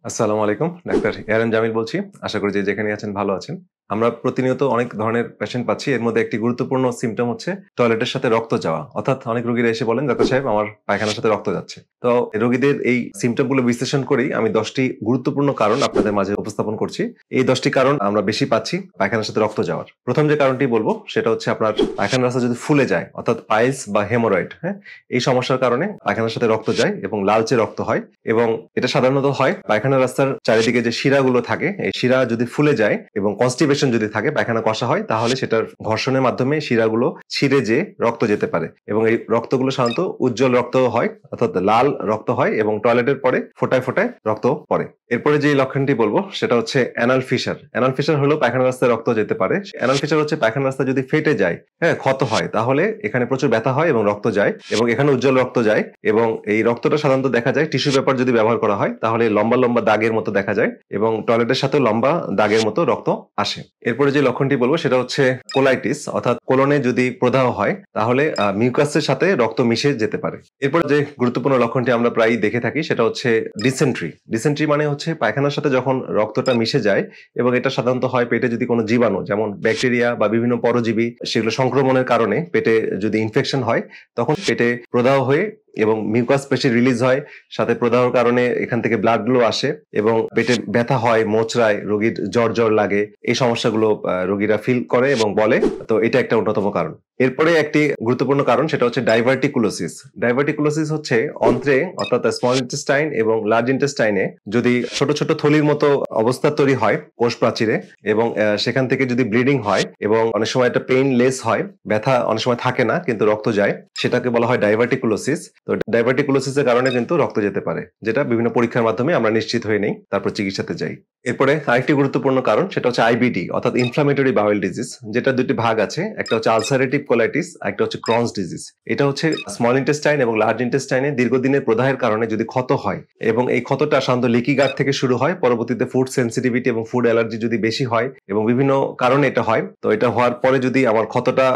আসসালামু আলাইকুম। Doctor ARM Jamil বলছি। আশা করি যে যেখানেই আছেন ভালো আছেন। আমরা প্রতিনিয়ত অনেক ধরনের পেশেন্ট পাচ্ছি। এর মধ্যে একটি গুরুত্বপূর্ণ সিম্পটম হচ্ছে টয়লেটের সাথে রক্ত যাওয়া। অর্থাৎ অনেক রোগীরা এসে বলেন, "ডাক্তার সাহেব আমার পায়খানার সাথে রক্ত যাচ্ছে।" তো রোগীদের এই সিম্পটম গুলো বিশ্লেষণ করেই আমি ১০ টি গুরুত্বপূর্ণ কারণ আপনাদের মাঝে উপস্থাপন করছি। এই ১০ টি কারণ আমরা বেশি পাচ্ছি পায়খানার সাথে রক্ত যাওয়ার। ১ম যে কারণটি বলব সেটা হচ্ছে আপনার পায়খানার রাস্তা যদি ফুলে যায় অর্থাৎ পাইলস বা হেমোরয়েড, হ্যাঁ? এই সমস্যার কারণে পায়খানার সাথে রক্ত যায় এবং লালচে রক্ত হয় এবং এটা সাধারণত হয় পায়খানার রাস্তার চারিদিকে যে শিরাগুলো থাকে এই শিরা যদি ফুলে যায় এবং কনস্টিপেশন যদি থাকে পায়খানা কষা হয় তাহলে সেটার ঘর্ষণের মাধ্যমে শিরাগুলো ছিঁড়ে যেয়ে রক্ত যেতে পারে এবং এই রক্তগুলো সাধারণত উজ্জ্বল রক্ত হয় অর্থাৎ লাল রক্ত হয় এবং টয়লেটের পরে ফোঁটায় ফোঁটায় রক্ত পড়ে। এরপরে যে লক্ষণটি বলবো সেটা হচ্ছে অ্যানাল ফিশার। অ্যানাল ফিশার হলো পায়খানা রাস্তায় রক্ত যেতে পারে। অ্যানাল ফিশার হচ্ছে পায়খানা রাস্তা যদি ফেটে যায়, হ্যাঁ, ক্ষত হয় তাহলে এখানে প্রচুর ব্যথা হয় এবং রক্ত যায় এবং এখানে উজ্জ্বল রক্ত যায় এবং এই রক্তটা সাধারণত দেখা যায় টিস্যু পেপার যদি ব্যবহার করা হয় তাহলে লম্বা লম্বা দাগের মতো দেখা যায় এবং টয়লেটের সাথে লম্বা দাগের মতো রক্ত আসে। এরপরে যে লক্ষণটি বলবো সেটা হচ্ছে কোলাইটিস অর্থাৎ কোলনে যদি প্রদাহ হয় তাহলে মিউকাসের সাথে রক্ত মিশে যেতে পারে। এরপর যে গুরুত্বপূর্ণ লক্ষণটি আমরা প্রায় দেখে থাকি সেটা হচ্ছে ডিসেন্ট্রি। ডিসেন্ট্রি মানে হচ্ছে পায়খানার সাথে যখন রক্তটা মিশে যায় এবং এটা সাধারণত হয় পেটে যদি কোনো জীবাণু যেমন ব্যাকটেরিয়া বা বিভিন্ন পরজীবী সেগুলো সংক্রমণের কারণে পেটে যদি ইনফেকশন হয় তখন পেটে প্রদাহ হয়ে এবং মিউকাস পেশি রিলিজ হয়, সাথে প্রদাহের কারণে এখান থেকে ব্লাড গুলো আসে এবং পেটে ব্যথা হয়, মোচড়ায়, রোগীর জ্বর জ্বর লাগে। এই সমস্যাগুলো রোগীরা ফিল করে এবং বলে। তো এটা একটা অন্যতম কারণ। এরপরে একটি গুরুত্বপূর্ণ কারণ সেটা হচ্ছে ডাইভার্টিকুলোসিস। ডাইভার্টিকুলোসিস হচ্ছে অন্ত্রে অর্থাৎ স্মল ইন্টেস্টাইন এবং লার্জ ইন্টেস্টাইনে যদি ছোট ছোট থলির মতো অবস্থা তৈরি হয় কোষ প্রাচীরে এবং সেখান থেকে যদি ব্লিডিং হয় এবং অনেক সময় এটা পেইনলেস হয়, ব্যথা অনেক সময় থাকে না কিন্তু রক্ত যায়, সেটাকে বলা হয় ডাইভার্টিকুলোসিস। তো ডাইভার্টিকুলোসিসের কারণে কিন্তু রক্ত যেতে পারে, যেটা বিভিন্ন পরীক্ষার মাধ্যমে আমরা নিশ্চিত হয়ে নেই, তারপর চিকিৎসাতে যাই। এরপরে আরেকটি গুরুত্বপূর্ণ কারণ সেটা হচ্ছে আইবিডি অর্থাৎ ইনফ্লামেটরি বাউল ডিজিজ, যেটা দুটি ভাগ আছে, একটা হচ্ছে আলসারেটিভ কোলাইটিস, একটা হচ্ছে ক্রনস ডিজিজ। এটা হচ্ছে স্মল ইন্টেস্টাইন এবং লার্জ ইন্টেস্টাইনে দীর্ঘদিনের প্রদাহের কারণে যদি ক্ষত হয় এবং এই ক্ষতটা সাধারণত লিকি গার্ড থেকে শুরু হয়, পরবর্তীতে ফুড সেন্সিটিভিটি এবং ফুড অ্যালার্জি যদি বেশি হয় এবং বিভিন্ন কারণে এটা হয়, তো এটা হওয়ার পরে যদি আমার ক্ষতটা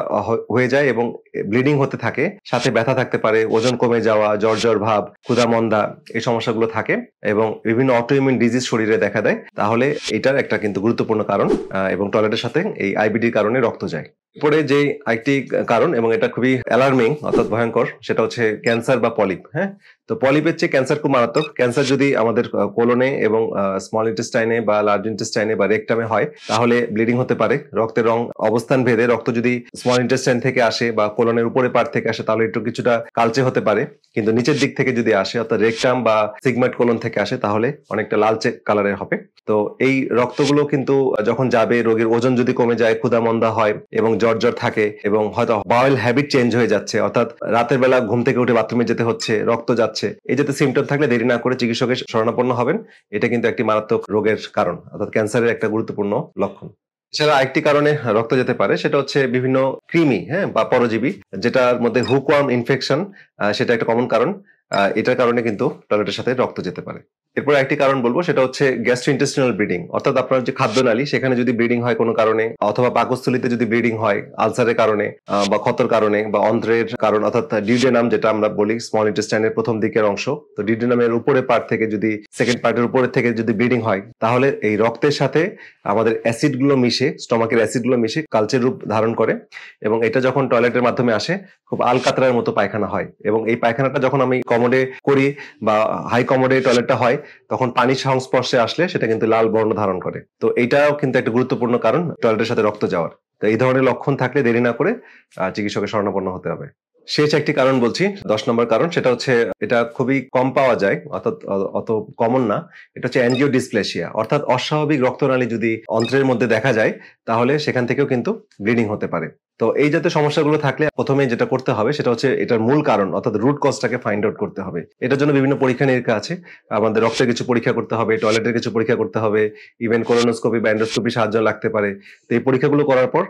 হয়ে যায় এবং ব্লিডিং হতে থাকে, সাথে ব্যথা থাকতে পারে, ওজন কমে যাওয়া, জ্বর জ্বর ভাব, ক্ষুধা মন্দা, এই সমস্যাগুলো থাকে এবং বিভিন্ন অটোইমিউন ডিজিজ শরীরে দেখা দেয়, তাহলে এটার একটা কিন্তু গুরুত্বপূর্ণ কারণ এবং টয়লেটের সাথে এই আইবিডির কারণে রক্ত যায়। এরপরে যে আরেকটি কারণ এবং এটা খুবই অ্যালার্মিং অর্থাৎ ভয়ঙ্কর সেটা হচ্ছে ক্যান্সার বা পলিপ। হ্যাঁ, তো পলিপের চেয়ে ক্যান্সার খুব মারাত্মক। ক্যান্সার যদি আমাদের কোলনে এবং স্মল ইন্টেস্টাইনে বা লার্জ ইন্টেস্টাইনে বা রেকটামে হয় তাহলে ব্লিডিং হতে পারে। রক্তের রং অবস্থান ভেদে রক্ত যদি স্মল ইন্টেস্টাইন থেকে আসে বা কোলনের উপরে পার্ট থেকে আসে তাহলে একটু কিছুটা কালচে হতে পারে, কিন্তু নিচের দিক থেকে যদি আসে অর্থাৎ রেকটাম বা সিগময়েড কোলন থেকে আসে তাহলে অনেকটা লালচে কালারের হবে। তো এই রক্তগুলো কিন্তু যখন যাবে, রোগীর ওজন যদি কমে যায়, ক্ষুধা মন্দা হয় এবং জ্বর জ্বর থাকে এবং হয়তো বাউল হ্যাবিট চেঞ্জ হয়ে যাচ্ছে, অর্থাৎ রাতের বেলা ঘুম থেকে উঠে বাথরুমে যেতে হচ্ছে, রক্ত যাচ্ছে, এই জাতীয় সিমটম থাকলে দেরি না করে চিকিৎসকের শরণাপন্ন হবেন। এটা কিন্তু একটি মারাত্মক রোগের কারণ অর্থাৎ ক্যান্সারের একটা গুরুত্বপূর্ণ লক্ষণ। এছাড়া আরেকটি কারণে রক্ত যেতে পারে সেটা হচ্ছে বিভিন্ন কৃমি, হ্যাঁ, বা পরজীবী, যেটার মধ্যে হুকওয়ার্ম ইনফেকশন, সেটা একটা কমন কারণ। এটার কারণে কিন্তু টয়লেটের সাথে রক্ত যেতে পারে। এরপর একটি কারণ বলবো সেটা হচ্ছে গ্যাস্ট্রোইন্টেস্টিনাল ব্লিডিং অর্থাৎ আপনার যে খাদ্যনালী সেখানে যদি ব্লিডিং হয় কোনো কারণে অথবা পাকস্থলীতে যদি ব্লিডিং হয় আলসারের কারণে বা ক্ষতর কারণে বা অন্ত্রের কারণ অর্থাৎ ডিউডেনাম যেটা আমরা বলি স্মল ইন্টেস্টাইনের প্রথম দিকের অংশ, তো ডিউডেনামের উপরে পার্ট থেকে যদি সেকেন্ড পার্টের উপরে থেকে যদি ব্লিডিং হয় তাহলে এই রক্তের সাথে আমাদের অ্যাসিড গুলো মিশে, স্টমাকের অ্যাসিড গুলো মিশে কালচের রূপ ধারণ করে এবং এটা যখন টয়লেটের মাধ্যমে আসে খুব আলকাতরার মতো পায়খানা হয় এবং এই পায়খানাটা যখন আমি কমোডে করি বা হাই কমোডে টয়লেটটা হয় তখন পানির সংস্পর্শে আসলে সেটা কিন্তু লাল বর্ণ ধারণ করে। তো এটাও কিন্তু একটা গুরুত্বপূর্ণ কারণ টয়লেটের সাথে রক্ত যাওয়ার। তো এই ধরনের লক্ষণ থাকলে দেরি না করে চিকিৎসকের শরণাপন্ন হতে হবে। শেষ একটি কারণ বলছি, ১০ নম্বর কারণ সেটা হচ্ছে এটা খুবই কম পাওয়া যায় অর্থাৎ অত কমন না। এটা হচ্ছে অ্যাঞ্জিওডিসপ্লেসিয়া অর্থাৎ অস্বাভাবিক রক্তনালী যদি অন্ত্রের মধ্যে দেখা যায় তাহলে সেখান থেকেও কিন্তু ব্লিডিং হতে পারে। তো এই জাতীয় সমস্যাগুলো থাকলে প্রথমে যেটা করতে হবে সেটা হচ্ছে এটার মূল কারণ অর্থাৎ রুট কজটাকে ফাইন্ড আউট করতে হবে। এটার জন্য বিভিন্ন পরীক্ষা নিরীক্ষা আছে। আমাদের রক্তের কিছু পরীক্ষা করতে হবে, টয়লেটের কিছু পরীক্ষা করতে হবে, ইভেন কোলোনোস্কোপি বা এন্ডোস্কোপি সাহায্য লাগতে পারে। তো এই পরীক্ষাগুলো করার পর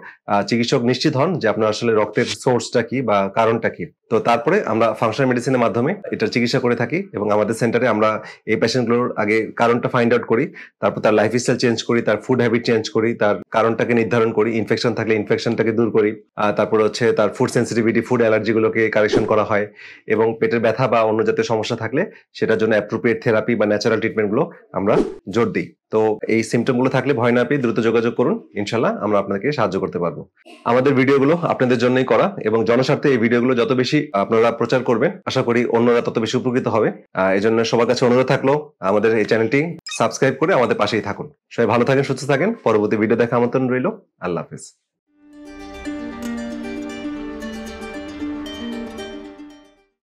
চিকিৎসক নিশ্চিত হন যে আপনার আসলে রক্তের সোর্সটা কি বা কারণটা কি। তো তারপরে আমরা ফাংশনাল মেডিসিনের মাধ্যমে এটার চিকিৎসা করে থাকি এবং আমাদের সেন্টারে আমরা এই পেশেন্টগুলোর আগে কারণটা ফাইন্ড আউট করি, তারপর তার লাইফস্টাইল চেঞ্জ করি, তার ফুড হ্যাবিট চেঞ্জ করি, তার কারণটাকে নির্ধারণ করি, ইনফেকশন থাকলে ইনফেকশনটাকে দূর করি, তারপরে হচ্ছে তার ফুড সেন্সিটিভিটি, ফুড অ্যালার্জিগুলোকে কারেকশন করা হয় এবং পেটের ব্যথা বা অন্য জাতীয় সমস্যা থাকলে সেটার জন্য অ্যাপ্রোপ্রিয়েট থেরাপি বা ন্যাচারাল ট্রিটমেন্টগুলো আমরা জোর দিই। তো এই সিমটমগুলো থাকলে ভয় না পেয়ে দ্রুত যোগাযোগ করুন, ইনশাল্লাহ আমরা আপনাদেরকে সাহায্য করতে পারবো। আমাদের ভিডিওগুলো আপনাদের জন্যই করা এবং জনস্বার্থে এই ভিডিওগুলো যত বেশি আপনারা প্রচার করবেন আশা করি অন্যরা তত বেশি উপকৃত হবে। এই জন্য সবার কাছে অনুরোধ থাকলো আমাদের এই চ্যানেলটি সাবস্ক্রাইব করে আমাদের পাশেই থাকুন। সবাই ভালো থাকেন, সুস্থ থাকেন। পরবর্তী ভিডিও দেখা আমন্ত্রণ রইল। আল্লাহ হাফেজ।